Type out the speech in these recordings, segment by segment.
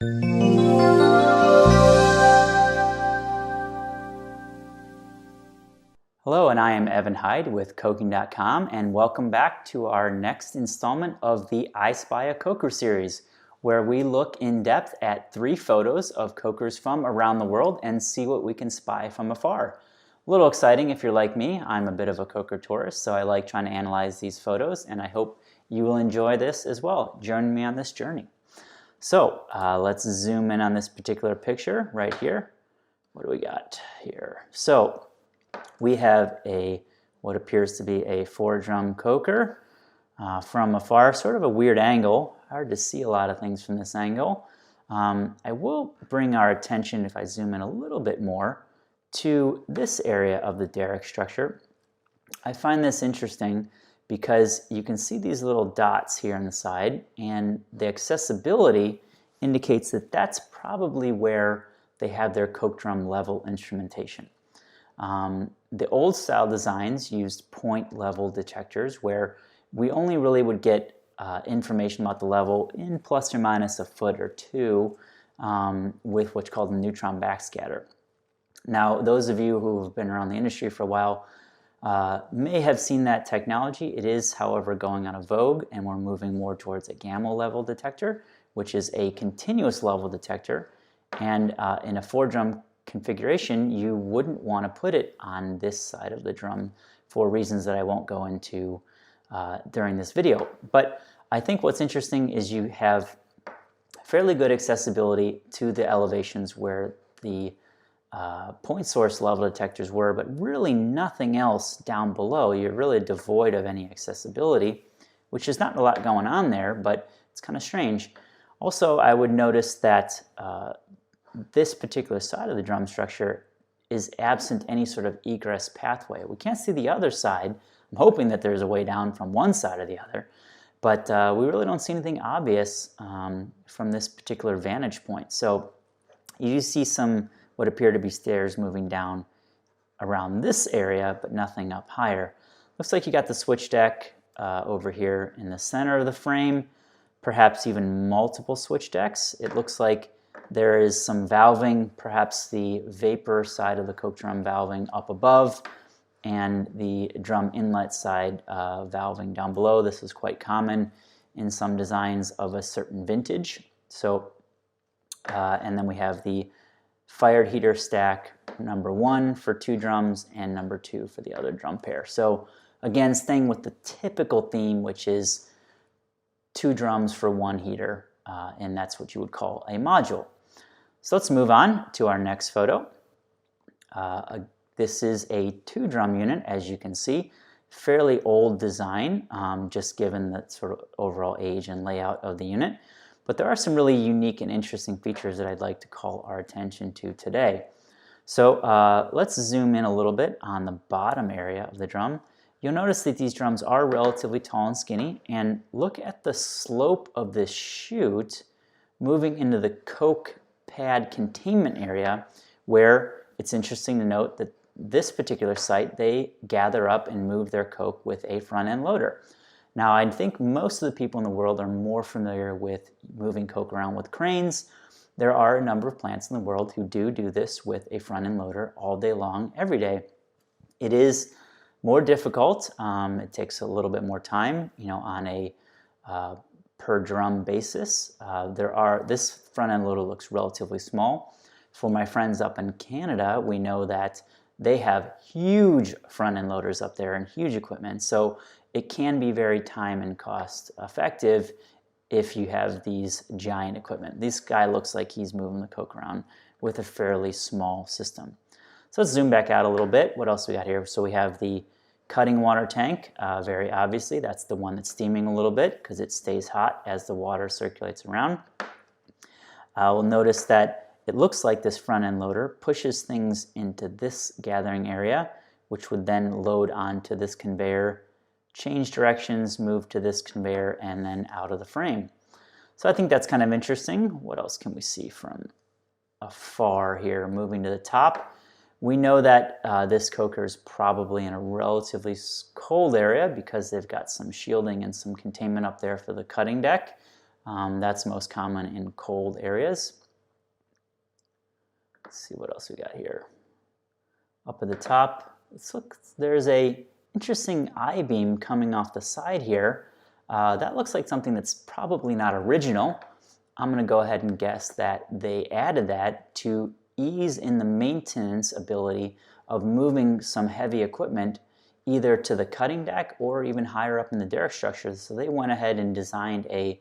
Hello, and I am Evan Hyde with Coking.com, and welcome back to our next installment of the I Spy a Coker series, where we look in depth at 3 photos of cokers from around the world and see what we can spy from afar. A little exciting if you're like me. I'm a bit of a coker tourist, so I like trying to analyze these photos, and I hope you will enjoy this as well. Join me on this journey. So let's zoom in on this particular picture right here. What do we got here? So we have what appears to be a 4-drum coker from afar, sort of a weird angle. Hard to see a lot of things from this angle. I will bring our attention, if I zoom in a little bit more, to this area of the derrick structure. I find this interesting because you can see these little dots here on the side, and the accessibility indicates that that's probably where they have their coke drum level instrumentation. The old style designs used point level detectors where we only really would get information about the level in plus or minus a foot or 2 with what's called a neutron backscatter. Now, those of you who have been around the industry for a while may have seen that technology. It is, however, going out of vogue, and we're moving more towards a gamma level detector, which is a continuous level detector. And in a 4-drum configuration, you wouldn't want to put it on this side of the drum for reasons that I won't go into during this video. But I think what's interesting is you have fairly good accessibility to the elevations where the point source level detectors were, but really nothing else down below. You're really devoid of any accessibility, which is not a lot going on there, but it's kind of strange. Also, I would notice that this particular side of the drum structure is absent any sort of egress pathway. We can't see the other side. I'm hoping that there's a way down from one side or the other, but we really don't see anything obvious from this particular vantage point. So you do see some what appear to be stairs moving down around this area, but nothing up higher. Looks like you got the switch deck over here in the center of the frame, perhaps even multiple switch decks. It looks like there is some valving, perhaps the vapor side of the coke drum valving up above, and the drum inlet side valving down below. This is quite common in some designs of a certain vintage. So, and then we have the fired heater stack, number 1 for 2 drums and number 2 for the other drum pair. So again, staying with the typical theme, which is 2 drums for 1 heater, and that's what you would call a module. So let's move on to our next photo. This is a 2-drum unit, as you can see. Fairly old design, just given the sort of overall age and layout of the unit. But there are some really unique and interesting features that I'd like to call our attention to today. So let's zoom in a little bit on the bottom area of the drum. You'll notice that these drums are relatively tall and skinny, and look at the slope of this chute moving into the coke pad containment area, where it's interesting to note that this particular site, they gather up and move their coke with a front-end loader. Now, I think most of the people in the world are more familiar with moving coke around with cranes. There are a number of plants in the world who do this with a front-end loader all day long, every day. It is more difficult. It takes a little bit more time, on a per drum basis. This front-end loader looks relatively small. For my friends up in Canada, we know that they have huge front-end loaders up there and huge equipment. So it can be very time and cost effective if you have these giant equipment. This guy looks like he's moving the coke around with a fairly small system. So let's zoom back out a little bit. What else we got here? So we have the cutting water tank, very obviously. That's the one that's steaming a little bit because it stays hot as the water circulates around. We'll notice that it looks like this front end loader pushes things into this gathering area, which would then load onto this conveyor, change directions, move to this conveyor, and then out of the frame. So I think that's kind of interesting. What else can we see from afar here? Moving to the top, we know that this coker is probably in a relatively cold area because they've got some shielding and some containment up there for the cutting deck. That's most common in cold areas. Let's see what else we got here. Up at the top, there's a interesting I-beam coming off the side here. That looks like something that's probably not original. I'm going to go ahead and guess that they added that to ease in the maintenance ability of moving some heavy equipment either to the cutting deck or even higher up in the derrick structure. So they went ahead and designed a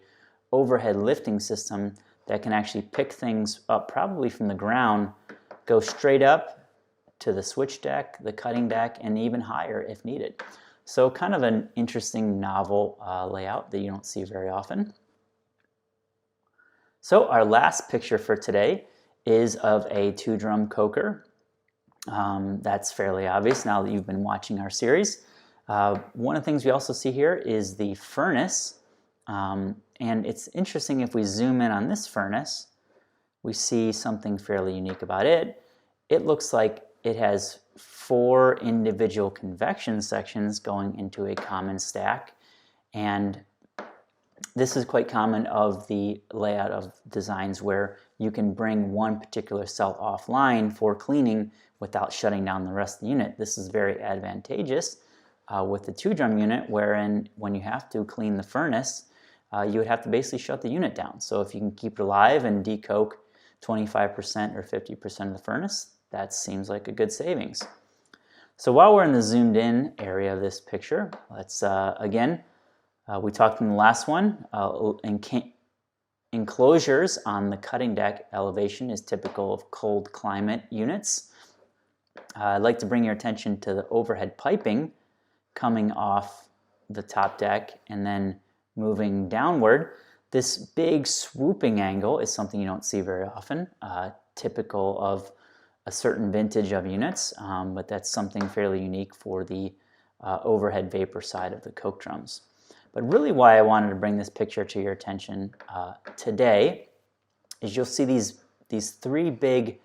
overhead lifting system that can actually pick things up probably from the ground, go straight up to the switch deck, the cutting deck, and even higher if needed. So kind of an interesting novel layout that you don't see very often. So our last picture for today is of a 2-drum coker. That's fairly obvious now that you've been watching our series. One of the things we also see here is the furnace. And it's interesting, if we zoom in on this furnace, we see something fairly unique about it. It looks like it has 4 individual convection sections going into a common stack. And this is quite common of the layout of designs where you can bring one particular cell offline for cleaning without shutting down the rest of the unit. This is very advantageous with the 2-drum unit, wherein when you have to clean the furnace, you would have to basically shut the unit down. So if you can keep it alive and decoke 25% or 50% of the furnace, that seems like a good savings. So while we're in the zoomed in area of this picture, let's again, we talked in the last one, enclosures on the cutting deck elevation is typical of cold climate units. I'd like to bring your attention to the overhead piping coming off the top deck and then moving downward. This big swooping angle is something you don't see very often, typical of a certain vintage of units, but that's something fairly unique for the overhead vapor side of the coke drums. But really why I wanted to bring this picture to your attention today is you'll see these 3 big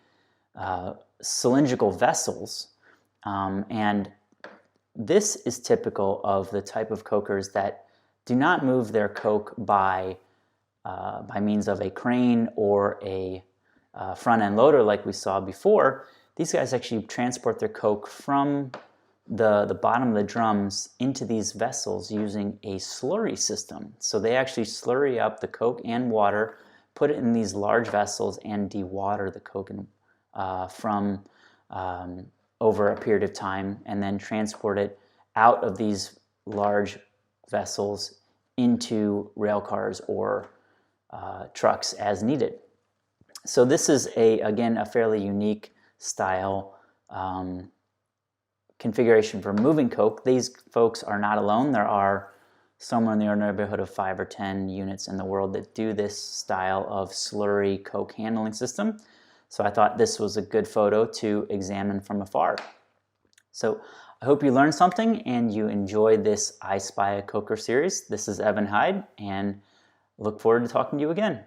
cylindrical vessels, and this is typical of the type of cokers that do not move their coke by means of a crane or a front-end loader like we saw before. These guys actually transport their coke from the bottom of the drums into these vessels using a slurry system. So they actually slurry up the coke and water, put it in these large vessels, and dewater the coke from over a period of time, and then transport it out of these large vessels into rail cars or trucks as needed. So this is again a fairly unique style configuration for moving coke. These folks are not alone. There are somewhere in the neighborhood of 5 or 10 units in the world that do this style of slurry coke handling system. So I thought this was a good photo to examine from afar. So I hope you learned something and you enjoyed this I Spy a Coker series. This is Evan Hyde, and look forward to talking to you again.